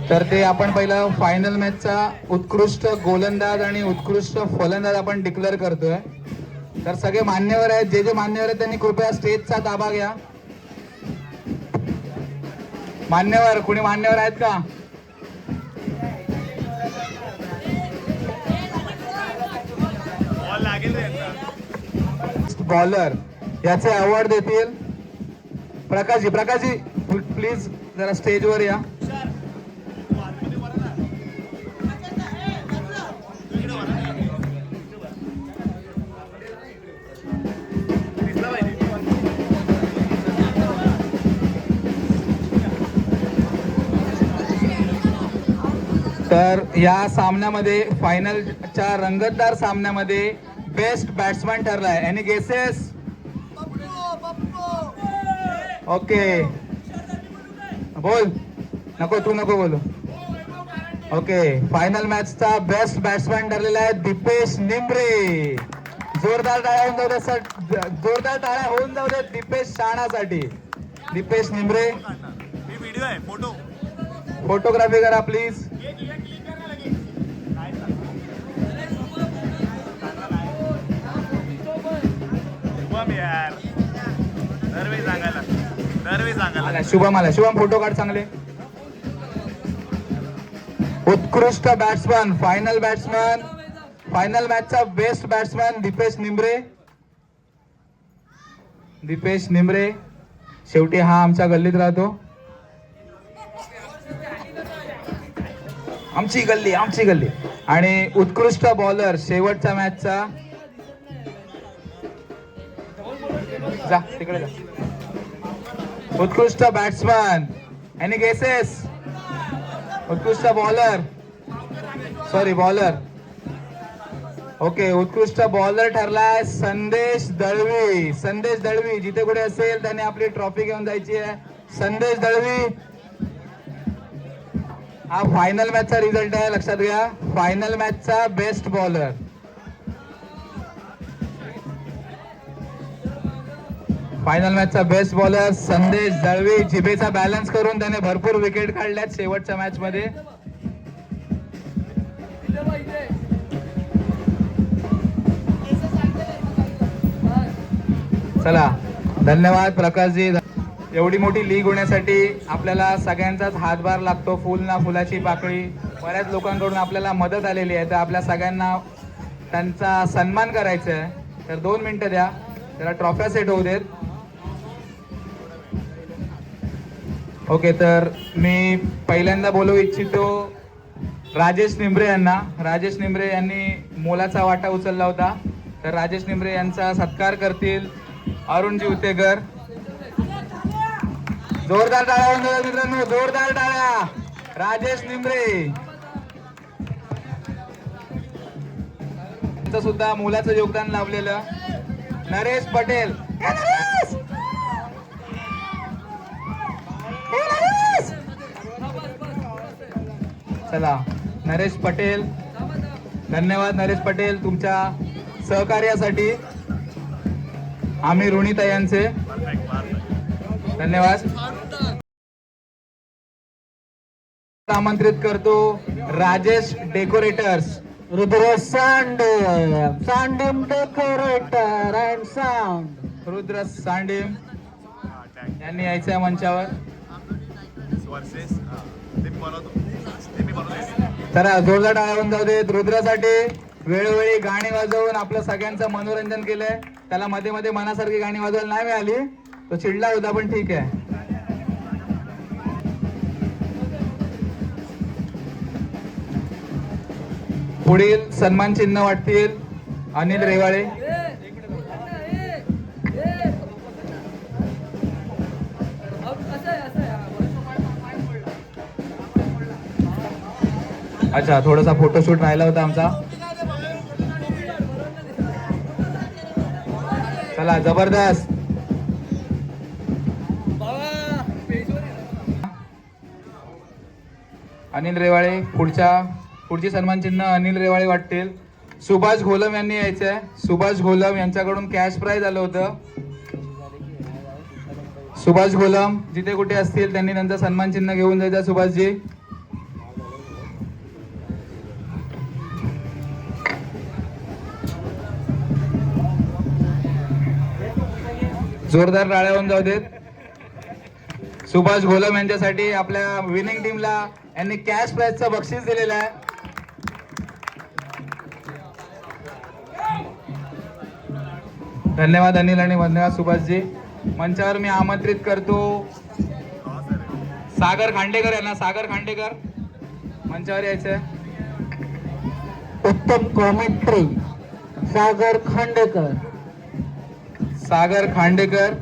तर ते आपण पहिलं फायनल मॅचचा उत्कृष्ट गोलंदाज आणि उत्कृष्ट फलंदाज आपण डिक्लेअर करतोय. तर सगळे मान्यवर आहेत, जे जे मान्यवर आहेत त्यांनी कृपया स्टेजचा ताबा घ्या. मान्यवर कोणी मान्यवर आहेत का? बॉलर याचे अवॉर्ड देतील प्रकाशजी. प्रकाशजी प्लीज जरा स्टेजवर या. तर या सामन्यामध्ये फायनलच्या रंगतदार सामन्यामध्ये बेस्ट बॅट्समॅन ठरलाय. Any guesses? ओके बोल. नको तू नको बोलू. ओके फायनल मॅचचा बेस्ट बॅट्समॅन ठरलेला आहे दीपेश निंबरे. जोरदार टाळ्या होऊन जाऊ दे. जोरदार टाळ्या होऊन जाऊ दे दीपेश शाणासाठी. दीपेश निंबरे फोटोग्राफी करा प्लीज. शुभम आला. शुभम फोटो काढ चांगले. उत्कृष्ट बॅट्समन फायनल बॅट्समन फायनल मॅचचा बेस्ट बॅट्समन दीपेश निंबरे. दीपेश निंबरे शेवटी हा आमच्या गल्लीत राहतो. आमची गल्ली. आणि उत्कृष्ट बॉलर शेवटच्या मॅचचा जा तिकडे जा. उत्कृष्ट बॅट्समन एनी गेसेस? उत्कृष्ट बॉलर ओके उत्कृष्ट बॉलर ठरलाय संदेश दळवी. संदेश दळवी जिथे कुठे असेल त्याने आपली ट्रॉफी घेऊन जायची आहे. संदेश दळवी हा फायनल मॅचचा रिझल्ट आहे, लक्षात घ्या. फायनल मॅचचा बेस्ट बॉलर. फायनल मॅचचा best bowler Sandesh Dalvi. जिभेचा balance करून त्याने भरपूर विकेट काढल्यात शेवटच्या मॅच मध्ये. चला धन्यवाद प्रकाशजी. एवढी मोठी लीग होण्यासाठी आपल्याला सगळ्यांचाच हातभार लागतो. फुल ना फुलाची पाकळी. बऱ्याच लोकांकडून आपल्याला मदत आलेली आहे, तर आपल्या सगळ्यांना त्यांचा सन्मान करायचा आहे. तर 2 मिनिटं द्या, जरा ट्रॉफ्या सेट होऊ देत. ओके तर मी पहिल्यांदा बोलू इच्छितो राजेश निंबरे यांना. राजेश निंबरे यांनी मोलाचा वाटा उचलला होता, तर राजेश निंबरे यांचा सत्कार करतील अरुणजी उतेकर. जोरदार टाळ्या होऊन मित्रांनो, जोरदार टाळ्या. राजेश निंबरे यांचं सुद्धा मोलाचं योगदान लाभलेलं. नरेश पटेल. चला नरेश पटेल, धन्यवाद नरेश पटेल तुमच्या सहकार्यासाठी. आम्ही ऋणीता यांचे धन्यवाद. आमंत्रित करतो Rajesh decorators. Rudra Sandim decorator and sound. Rudra Sandim यांनी यायचं आहे मंचावर. चला जोरदार टाळ्या होऊन जाऊ देत रुद्रासाठी. वेळोवेळी गाणी वाजवून आपलं सगळ्यांचं मनोरंजन केलंय. त्याला मध्ये मध्ये मनासारखी गाणी वाजवायला नाही मिळाली, तो चिडला होता, पण ठीक आहे. पुढील सन्मान चिन्ह वाटतील अनिल रेवाळे. अच्छा थोडासा फोटोशूट राहिला होता आमचा. चला जबरदस्त. अनिल रेवाळे पुढची सन्मान चिन्ह अनिल रेवाळे वाटतील. सुभाष घोलम यांनी यायचं आहे. सुभाष घोलम यांच्याकडून कॅश प्राइज आलं होतं. सुभाष घोलम जिथे कुठे असतील त्यांनी त्यांचा सन्मान चिन्ह घेऊन जायचं. सुभाषजी जोरदार टाळ्या होऊन जाऊ देत. सुभाष गोलम यांच्यासाठी आपल्या विनिंग टीमला यांनी कॅश प्राइजचं बक्षीस दिलेलं आहे. धन्यवाद अनिल आणि धन्यवाद सुभाषजी. मंचावर मी आमंत्रित करतो सागर खांडेकर यांना. सागर खांडेकर मंचावर यायचंय. उत्तम कॉमेंट्री सागर खांडेकर. सागर खांडेकर.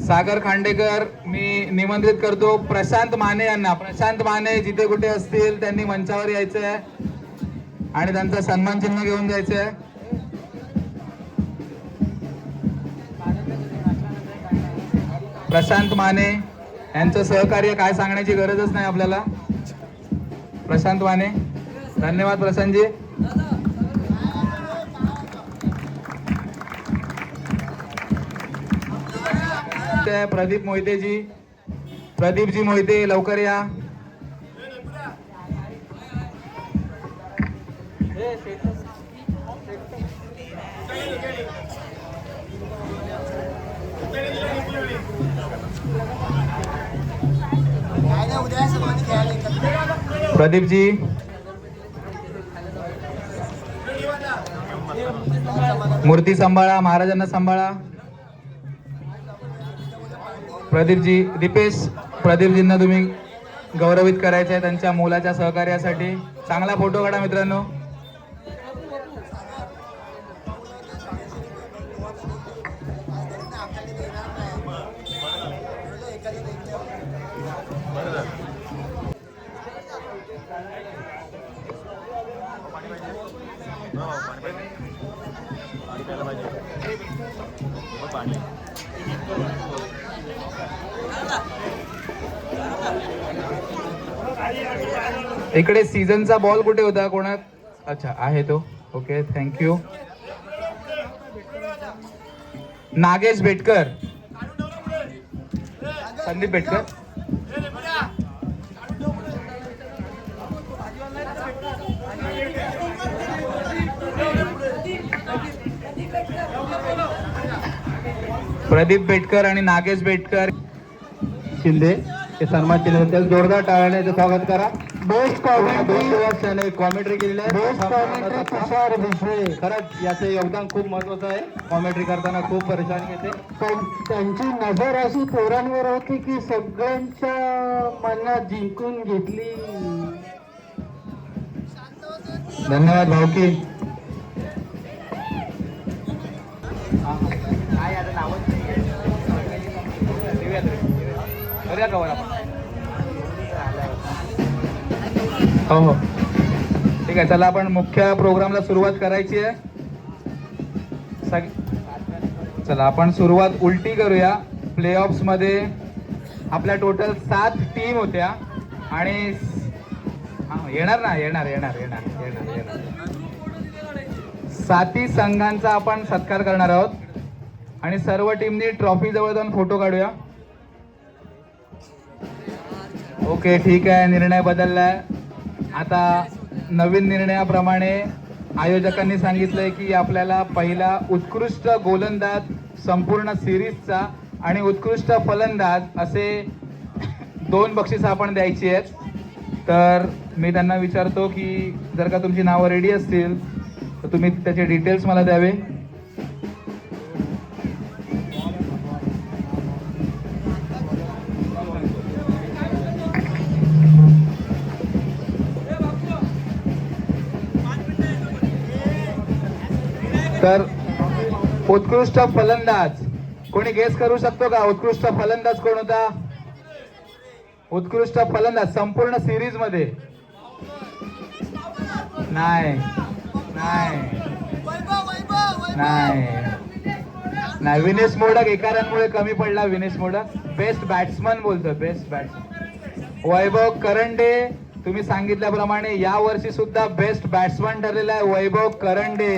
सागर खांडेकर मी निमंत्रित करतो प्रशांत माने यांना. प्रशांत माने जिथे कुठे असतील त्यांनी मंचावर यायचं आहे आणि त्यांचा सन्मान चिन्ह घेऊन जायचं आहे. प्रशांत माने यांचं सहकार्य काय सांगण्याची गरजच नाही आपल्याला. प्रशांत माने, धन्यवाद प्रशांतजी. प्रदीप मोहितेजी. प्रदीपजी मोहिते लवकर या. प्रदीपजी. मूर्ती सांभाळा, महाराजांना सांभाळा. प्रदीपजी. दीपेश, प्रदीपजींना तुम्ही गौरवित करायचे आहे त्यांच्या मुलाच्या सहकार्यासाठी. चांगला फोटो काढा मित्रांनो. इकडे सीझनचा बॉल कुठे होता कोणा? अच्छा आहे तो. Okay, thank you. नागेश बेटकर. संदीप बेटकर. प्रदीप बेटकर आणि नागेश बेटकर. शिंदे हे सन्मान केल्याबद्दल जोरदार टाळ्याने स्वागत करा. बेस्ट कॉमेंट्री 2 वर्षाने कॉमेंट्री केलेली आहे. बेस्ट कॉमेंट्री तुषार भिशे. खरंच याचं योगदान खूप महत्वाचं आहे. कॉमेंट्री करताना खूप परेशानी येते. त्यांची नजर अशी पोरांवर होती की सगळ्यांच्या मनात जिंकून घेतली. धन्यवाद भाऊकी. हो हो ठीक आहे. चला आपण मुख्य प्रोग्रामला सुरुवात करायची आहे. चला आपण सुरुवात उलटी करूया. प्लेऑफ्स मध्ये आपल्या टोटल 7 टीम होत्या आणि येणार ना येणार येणार येणार येणार येणार 7 संघांचा आपण सत्कार करणार आहोत आणि सर्व टीमनी ट्रॉफी जवळ जाऊन फोटो काढूया. ओके ठीक आहे. निर्णय बदललाय. आता नवीन निर्णयाप्रमाणे आयोजकांनी सांगितलंय की आपल्याला पहिला उत्कृष्ट गोलंदाज संपूर्ण सिरीजचा आणि उत्कृष्ट फलंदाज असे 2 बक्षीस आपण द्यायची आहेत. तर मी त्यांना विचारतो की जर का तुमची नावं रेडी असतील तर तुम्ही त्याचे डिटेल्स मला द्यावे. तर उत्कृष्ट फलंदाज कोणी गेस करू शकतो का? उत्कृष्ट फलंदाज कोण होता? उत्कृष्ट फलंदाज संपूर्ण सिरीज मध्ये नाही नाही नाही नाही. विनेश मोडक एका रनमुळे कमी पडला. विनेश मोडक बेस्ट बॅट्समन बोलतो. बेस्ट बॅट्समन वैभव करंडे. तुम्ही सांगितल्याप्रमाणे या वर्षी सुद्धा बेस्ट बॅट्समन ठरलेला आहे वैभव करंडे.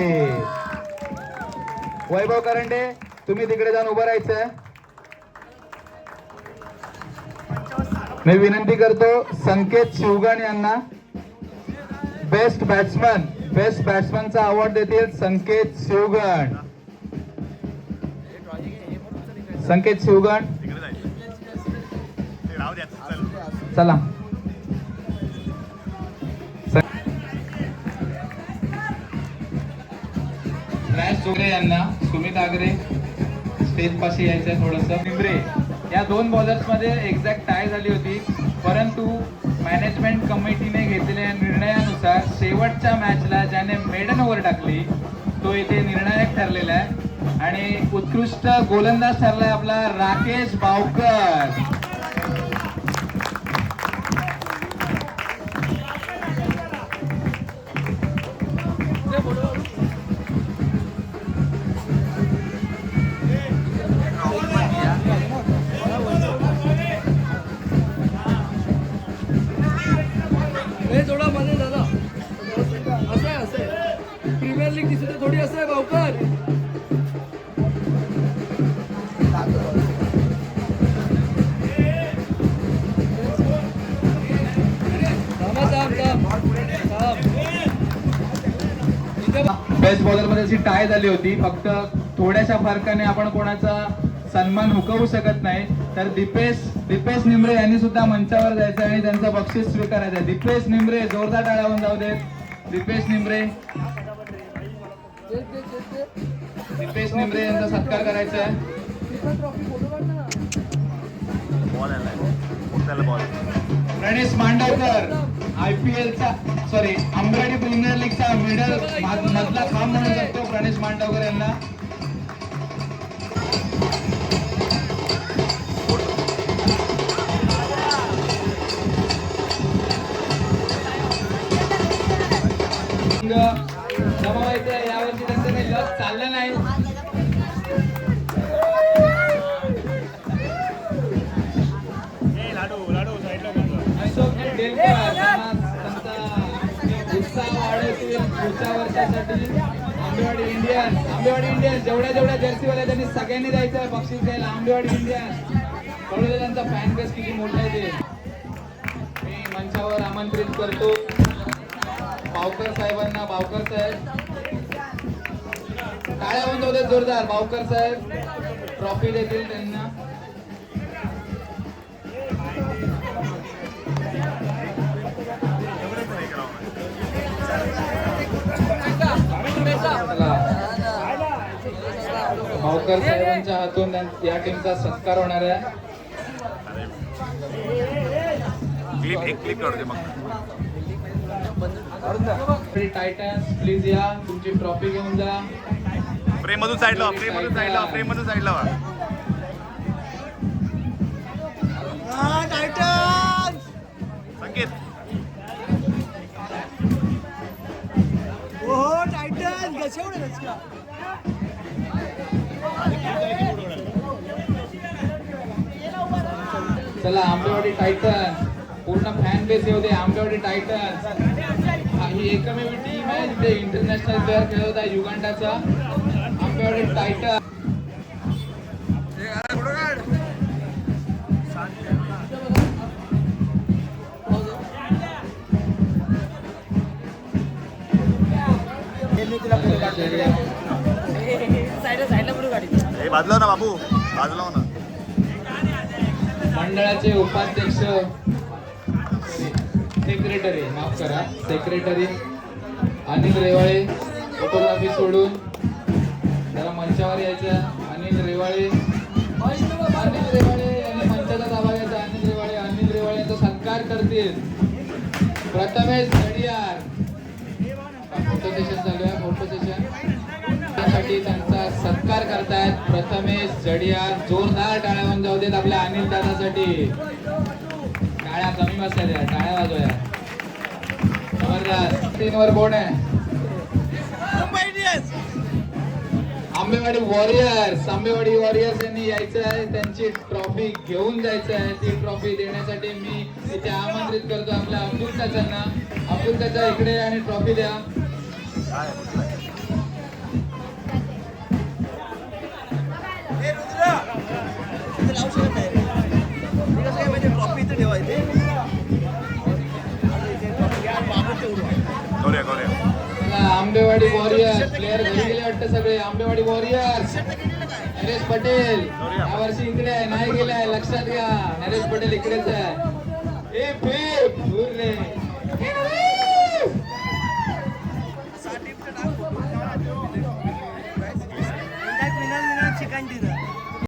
वैभव करंडे तुम्ही तिकडे जाऊन उभं राहायचं. मी विनंती करतो संकेत शिवगण यांना बेस्ट बॅट्समनचा अवॉर्ड देतील संकेत शिवगण. संकेत शिवगण चला. रॅश जोगरे यांना सुमित आगरे स्टेज पाशी यायचं थोडंसं. निंबरे या दोन बॉलर्स मध्ये एक्झॅक्ट टाय झाली होती, परंतु मॅनेजमेंट कमिटीने घेतलेल्या निर्णयानुसार शेवटच्या मॅचला ज्याने मेडन ओव्हर टाकली तो इथे निर्णायक ठरलेला आहे आणि उत्कृष्ट गोलंदाज ठरलाय आपला राकेश बावकर. प्रीमियर लीग दिसत थोडी असं आहे भावकर. बेस्ट बॉलर मध्ये अशी टाय झाली होती, फक्त थोड्याशा फरकाने आपण कोणाचा सन्मान हुकवू शकत नाही. तर दीपेश निंबरे यांनी सुद्धा मंचावर जायचं आणि त्यांचं बक्षीस स्वीकारायचं आहे. दीपेश निंबरे जोरदार टाळ्या होऊन जाऊ देत. दीपेश निंबरे यांचा सत्कार करायचा आहे. प्रणेश मांडवकर आंबेवाडी प्रीमियर लीगचा मिडल मधला खांब म्हणू शकतो प्रणेश मांडवकर यांना. जमावायचं यावर्षी त्यांचं काही लस चाललं नाही. पुढच्या वर्षासाठी आंबेवाडी इंडियन जेवढ्या जर्सीवाल्या त्यांनी सगळ्यांनी द्यायचं आहे बक्षीस द्यायला. आंबेवाडी इंडियन कळू त्यांचा फॅन बेस किती मोठा आहे ते. मी मंचावर आमंत्रित करतो बावकर साहेबांना. बावकर साहेब टाळ्या होऊन जाऊ दे जोरदार. बावकर साहेब ट्रॉफी देतील त्यांना. बावकर साहेबांच्या हातून या टीमचा सत्कार होणार आहे. टायटन्स प्लीज या, तुमची ट्रॉफी घेऊन जा. फ्रेम मधून साईडला वा. संकेत चला आंबेवाडी टायटन पूर्ण फॅन बेस येऊ दे. आंबेवाडी टायटन ही एकमेव टीम आहे जिथे इंटरनॅशनल प्लेअर खेळत होता युगांडाचा. आंबेवाडी टायटन बाजूला ना बाबू, बाजूला ना. मंडळाचे उपाध्यक्ष सेक्रेटरी अनिल रेवाळे फोटोग्राफी सोडून त्याला मंचावर यायचं. अनिल रेवाळे यांनी मंचाचा ताबा घ्यायचा. अनिल रेवाळे यांचा सत्कार करतील. प्रथमेश झडियार फोटो सेशन चालू आहे. फोटो सेशन त्यासाठी त्यांचा सत्कार करतायत प्रथमेश झडियार. जोरदार टाळ्या वाजून जाऊ देत आपल्या अनिल दादासाठी. टाळ्या कमी वाजल्या, टाळ्या वाजवूया. जबरदस्त. स्क्रीनवर कोण आहे? आंबेवाडी वॉरियर्स यांनी यायचं आहे. त्यांची ट्रॉफी घेऊन जायचं आहे. ती ट्रॉफी देण्यासाठी मी इथे आमंत्रित करतो आपल्या अब्दुल चाचांना. अब्दुल चाचा इकडे आणि ट्रॉफी द्या. आंबेवाडी वॉरियर प्लेयर घरी गेले वाटतं सगळे. आंबेवाडी वॉरियर्स नरेश पटेल यावर्षी इकडे आहे, नाही गेलाय, लक्षात घ्या. नरेश पटेल इकडेच आहे. ए, दूर रे.